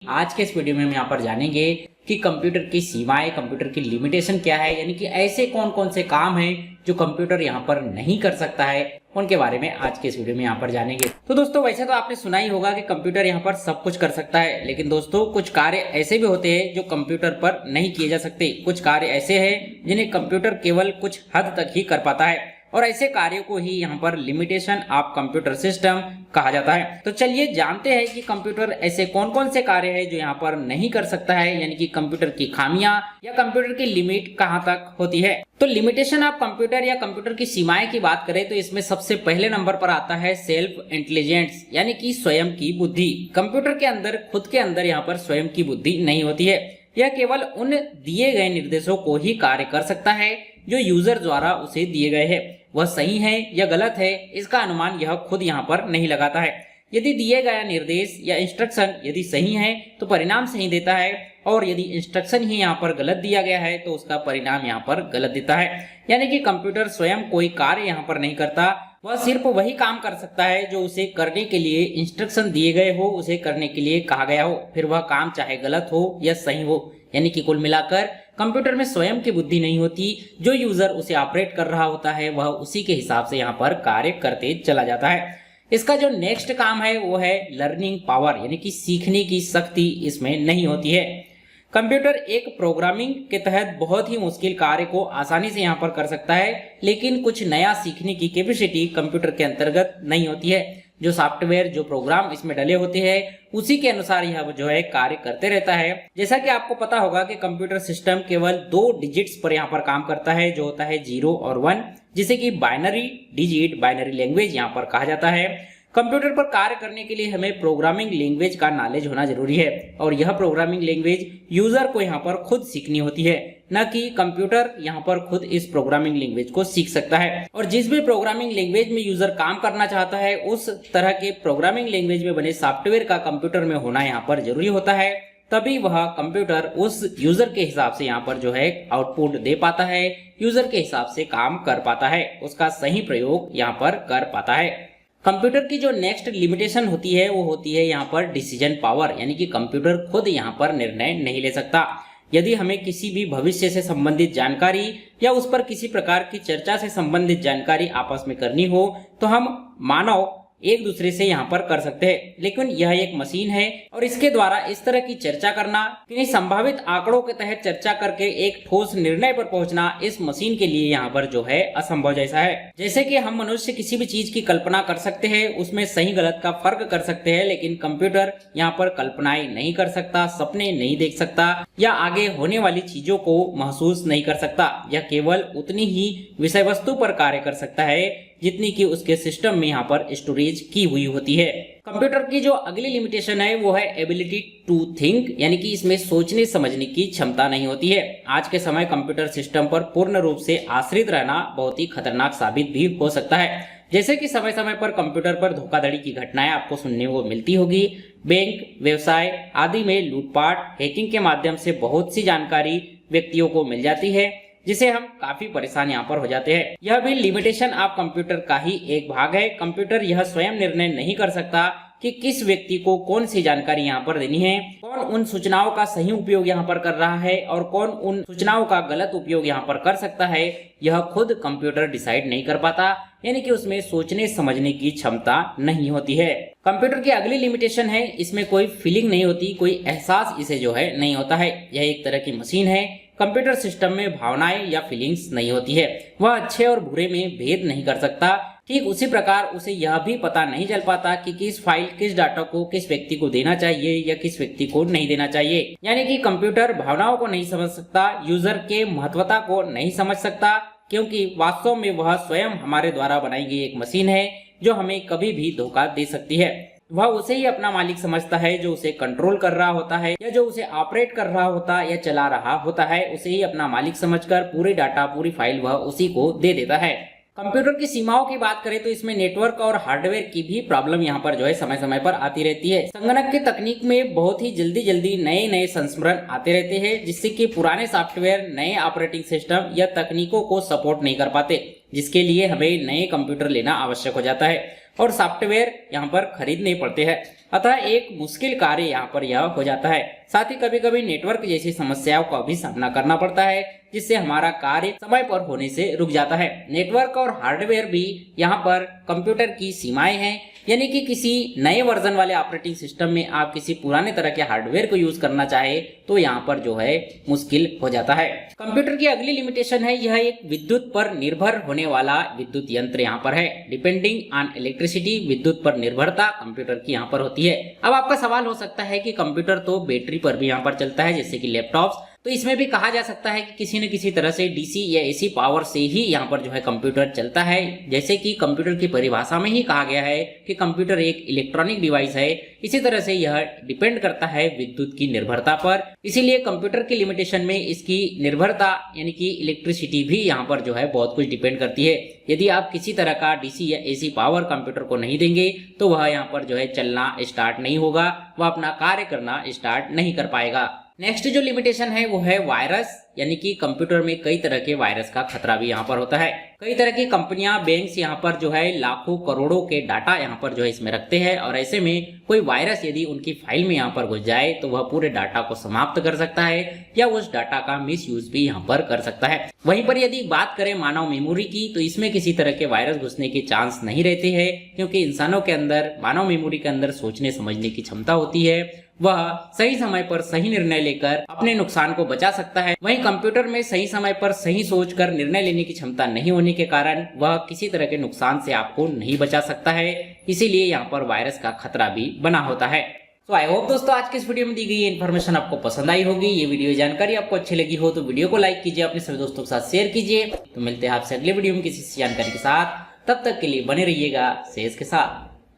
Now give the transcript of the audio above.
आज के इस वीडियो में हम यहाँ पर जानेंगे कि कंप्यूटर की सीमाएं, कंप्यूटर की लिमिटेशन क्या है, यानी कि ऐसे कौन कौन से काम हैं जो कंप्यूटर यहाँ पर नहीं कर सकता है, उनके बारे में आज के इस वीडियो में यहाँ पर जानेंगे। तो दोस्तों, वैसे तो आपने सुना ही होगा कि कंप्यूटर यहाँ पर सब कुछ कर सकता है, लेकिन दोस्तों कुछ कार्य ऐसे भी होते हैं जो कंप्यूटर पर नहीं किए जा सकते। कुछ कार्य ऐसे हैं जिन्हें कंप्यूटर केवल कुछ हद तक ही कर पाता है, और ऐसे कार्यों को ही यहाँ पर लिमिटेशन ऑफ कंप्यूटर सिस्टम कहा जाता है। तो चलिए जानते हैं कि कंप्यूटर ऐसे कौन कौन से कार्य हैं जो यहाँ पर नहीं कर सकता है, यानी कि कंप्यूटर की खामियां या कंप्यूटर की लिमिट कहाँ तक होती है। तो लिमिटेशन ऑफ कंप्यूटर या कंप्यूटर की सीमाएं की बात करें तो इसमें सबसे पहले नंबर पर आता है सेल्फ इंटेलिजेंस, यानी कि स्वयं की बुद्धि। कंप्यूटर के अंदर खुद के अंदर यहाँ पर स्वयं की बुद्धि नहीं होती है। यह केवल उन दिए गए निर्देशों को ही कार्य कर सकता है जो यूजर द्वारा उसे दिए गए हैं। वह सही है या गलत है, इसका अनुमान यह खुद यहाँ पर नहीं लगाता है। यदि दिए गया निर्देश या इंस्ट्रक्शन यदि सही है तो परिणाम सही देता है, और यदि इंस्ट्रक्शन ही यहाँ पर गलत दिया गया है तो उसका परिणाम यहाँ पर गलत देता है। यानी कि कंप्यूटर स्वयं कोई कार्य यहाँ पर नहीं करता, वह सिर्फ वही काम कर सकता है जो उसे करने के लिए इंस्ट्रक्शन दिए गए हो, उसे करने के लिए कहा गया हो, फिर वह काम चाहे गलत हो या सही हो। यानी कि कुल मिलाकर कंप्यूटर में स्वयं की बुद्धि नहीं होती। जो यूजर उसे ऑपरेट कर रहा होता है वह उसी के हिसाब से यहाँ पर कार्य करते चला जाता है। इसका जो नेक्स्ट काम है वो है लर्निंग पावर, यानी कि सीखने की शक्ति इसमें नहीं होती है। कंप्यूटर एक प्रोग्रामिंग के तहत बहुत ही मुश्किल कार्य को आसानी से यहाँ पर कर सकता है, लेकिन कुछ नया सीखने की कैपेसिटी कंप्यूटर के अंतर्गत नहीं होती है। जो सॉफ्टवेयर, जो प्रोग्राम इसमें डले होते हैं उसी के अनुसार यह जो है कार्य करते रहता है। जैसा कि आपको पता होगा कि कंप्यूटर सिस्टम केवल 2 डिजिट्स पर यहाँ पर काम करता है, जो होता है 0 और 1, जिसे कि बाइनरी डिजिट, बाइनरी लैंग्वेज यहाँ पर कहा जाता है। कंप्यूटर पर कार्य करने के लिए हमें प्रोग्रामिंग लैंग्वेज का नॉलेज होना जरूरी है, और यह प्रोग्रामिंग लैंग्वेज यूजर को यहाँ पर खुद सीखनी होती है, न कि कंप्यूटर यहाँ पर खुद इस प्रोग्रामिंग लैंग्वेज को सीख सकता है। और जिस भी प्रोग्रामिंग लैंग्वेज में यूजर काम करना चाहता है उस तरह के प्रोग्रामिंग लैंग्वेज में बने सॉफ्टवेयर का कंप्यूटर में होना यहाँ पर जरूरी होता है, तभी वह कंप्यूटर उस यूजर के हिसाब से यहाँ पर जो है आउटपुट दे पाता है, यूजर के हिसाब से काम कर पाता है, उसका सही प्रयोग यहाँ पर कर पाता है। कंप्यूटर की जो नेक्स्ट लिमिटेशन होती है वो होती है यहाँ पर डिसीजन पावर, यानी कि कंप्यूटर खुद यहाँ पर निर्णय नहीं ले सकता। यदि हमें किसी भी भविष्य से संबंधित जानकारी या उस पर किसी प्रकार की चर्चा से संबंधित जानकारी आपस में करनी हो तो हम मानव एक दूसरे से यहाँ पर कर सकते हैं, लेकिन यह एक मशीन है और इसके द्वारा इस तरह की चर्चा करना, किन्हीं संभावित आंकड़ों के तहत चर्चा करके एक ठोस निर्णय पर पहुंचना इस मशीन के लिए यहाँ पर जो है असंभव जैसा है। जैसे कि हम मनुष्य किसी भी चीज की कल्पना कर सकते हैं, उसमें सही गलत का फर्क कर सकते हैं, लेकिन कंप्यूटर यहाँ पर कल्पनाएं नहीं कर सकता, सपने नहीं देख सकता या आगे होने वाली चीजों को महसूस नहीं कर सकता। यह केवल उतनी ही विषय वस्तु पर कार्य कर सकता है जितनी कि उसके सिस्टम में यहाँ पर स्टोरेज की हुई होती है। कंप्यूटर की जो अगली लिमिटेशन है वो है एबिलिटी टू थिंक, यानी कि इसमें सोचने समझने की क्षमता नहीं होती है। आज के समय कंप्यूटर सिस्टम पर पूर्ण रूप से आश्रित रहना बहुत ही खतरनाक साबित भी हो सकता है। जैसे कि समय समय पर कंप्यूटर पर धोखाधड़ी की घटनाएं आपको सुनने को मिलती होगी। बैंक, व्यवसाय आदि में लूटपाट, हैकिंग के माध्यम से बहुत सी जानकारी व्यक्तियों को मिल जाती है, जिसे हम काफी परेशान यहाँ पर हो जाते हैं। यह भी लिमिटेशन ऑफ कंप्यूटर का ही एक भाग है। कंप्यूटर यह स्वयं निर्णय नहीं कर सकता कि किस व्यक्ति को कौन सी जानकारी यहाँ पर देनी है, कौन उन सूचनाओं का सही उपयोग यहाँ पर कर रहा है और कौन उन सूचनाओं का गलत उपयोग यहाँ पर कर सकता है। यह खुद कंप्यूटर डिसाइड नहीं कर पाता, यानी कि उसमें सोचने समझने की क्षमता नहीं होती है। कंप्यूटर की अगली लिमिटेशन है, इसमें कोई फीलिंग नहीं होती, कोई एहसास इसे जो है नहीं होता है। यह एक तरह की मशीन है। कंप्यूटर सिस्टम में भावनाएं या फीलिंग्स नहीं होती है। वह अच्छे और बुरे में भेद नहीं कर सकता। ठीक उसी प्रकार उसे यह भी पता नहीं चल पाता कि किस फाइल, किस डाटा को किस व्यक्ति को देना चाहिए या किस व्यक्ति को नहीं देना चाहिए। यानी कि कंप्यूटर भावनाओं को नहीं समझ सकता, यूजर के महत्वता को नहीं समझ सकता, क्योंकि वास्तव में वह स्वयं हमारे द्वारा बनाई गई एक मशीन है जो हमें कभी भी धोखा दे सकती है। वह उसे ही अपना मालिक समझता है जो उसे कंट्रोल कर रहा होता है या जो उसे ऑपरेट कर रहा होता या चला रहा होता है, उसे ही अपना मालिक समझकर पूरी डाटा, पूरी फाइल वह उसी को दे देता है। कंप्यूटर की सीमाओं की बात करें तो इसमें नेटवर्क और हार्डवेयर की भी प्रॉब्लम यहाँ पर जो है समय समय पर आती रहती है। संगणक की तकनीक में बहुत ही जल्दी नए नए संस्करण आते रहते हैं, जिससे कि पुराने सॉफ्टवेयर, नए ऑपरेटिंग सिस्टम या तकनीकों को सपोर्ट नहीं कर पाते, जिसके लिए हमें नए कंप्यूटर लेना आवश्यक हो जाता है। और सॉफ्टवेयर यहाँ पर खरीदने पड़ते हैं। अतः एक मुश्किल कार्य यहाँ पर यह हो जाता है। साथ ही कभी कभी नेटवर्क जैसी समस्याओं का भी सामना करना पड़ता है, जिससे हमारा कार्य समय पर होने से रुक जाता है। नेटवर्क और हार्डवेयर भी यहाँ पर कंप्यूटर की सीमाएं हैं, यानी कि किसी नए वर्जन वाले ऑपरेटिंग सिस्टम में आप किसी पुराने तरह के हार्डवेयर को यूज करना चाहे तो यहाँ पर जो है मुश्किल हो जाता है। कंप्यूटर की अगली लिमिटेशन है, यह एक विद्युत पर निर्भर होने वाला विद्युत यंत्र यहाँ पर है। डिपेंडिंग ऑन इलेक्ट्रिसिटी, विद्युत पर निर्भरता कंप्यूटर की यहाँ पर होती है। अब आपका सवाल हो सकता है कि कंप्यूटर तो बैटरी पर भी यहाँ पर चलता है, जैसे कि लैपटॉप्स, तो इसमें भी कहा जा सकता है कि किसी न किसी तरह से डीसी या एसी पावर से ही यहाँ पर जो है कंप्यूटर चलता है। जैसे कि कंप्यूटर की परिभाषा में ही कहा गया है कि कंप्यूटर एक इलेक्ट्रॉनिक डिवाइस है, इसी तरह से यह डिपेंड करता है विद्युत की निर्भरता पर। इसीलिए कंप्यूटर की लिमिटेशन में इसकी निर्भरता यानी कि इलेक्ट्रिसिटी भी यहाँ पर जो है बहुत कुछ डिपेंड करती है। यदि आप किसी तरह का डीसी या एसी पावर कंप्यूटर को नहीं देंगे तो वह यहाँ पर जो है चलना स्टार्ट नहीं होगा, वह अपना कार्य करना स्टार्ट नहीं कर पाएगा। नेक्स्ट जो लिमिटेशन है वो है वायरस, यानी कि कंप्यूटर में कई तरह के वायरस का खतरा भी यहाँ पर होता है। कई तरह की कंपनियां, बैंक्स यहाँ पर जो है लाखों करोड़ों के डाटा यहाँ पर जो है इसमें रखते हैं, और ऐसे में कोई वायरस यदि उनकी फाइल में यहाँ पर घुस जाए तो वह पूरे डाटा को समाप्त कर सकता है या उस डाटा का मिस यूज भी यहाँ पर कर सकता है। वहीं पर यदि बात करें मानव मेमोरी की, तो इसमें किसी तरह के वायरस घुसने के चांस नहीं रहते हैं, क्योंकि इंसानों के अंदर, मानव मेमोरी के अंदर सोचने समझने की क्षमता होती है। वह सही समय पर सही निर्णय लेकर अपने नुकसान को बचा सकता है। वहीं कंप्यूटर में सही समय पर सही सोचकर निर्णय लेने की क्षमता नहीं होने के कारण वह किसी तरह के नुकसान से आपको नहीं बचा सकता है, इसीलिए यहाँ पर वायरस का खतरा भी बना होता है। तो आई होप दोस्तों आज के इस वीडियो में दी गई इन्फॉर्मेशन आपको पसंद आई होगी। ये वीडियो जानकारी आपको अच्छी लगी हो तो वीडियो को लाइक कीजिए, अपने सभी दोस्तों के साथ शेयर कीजिए। तो मिलते हैं आपसे अगले वीडियो में किसी जानकारी के साथ, तब तक के लिए बने रहिएगा सेज के साथ।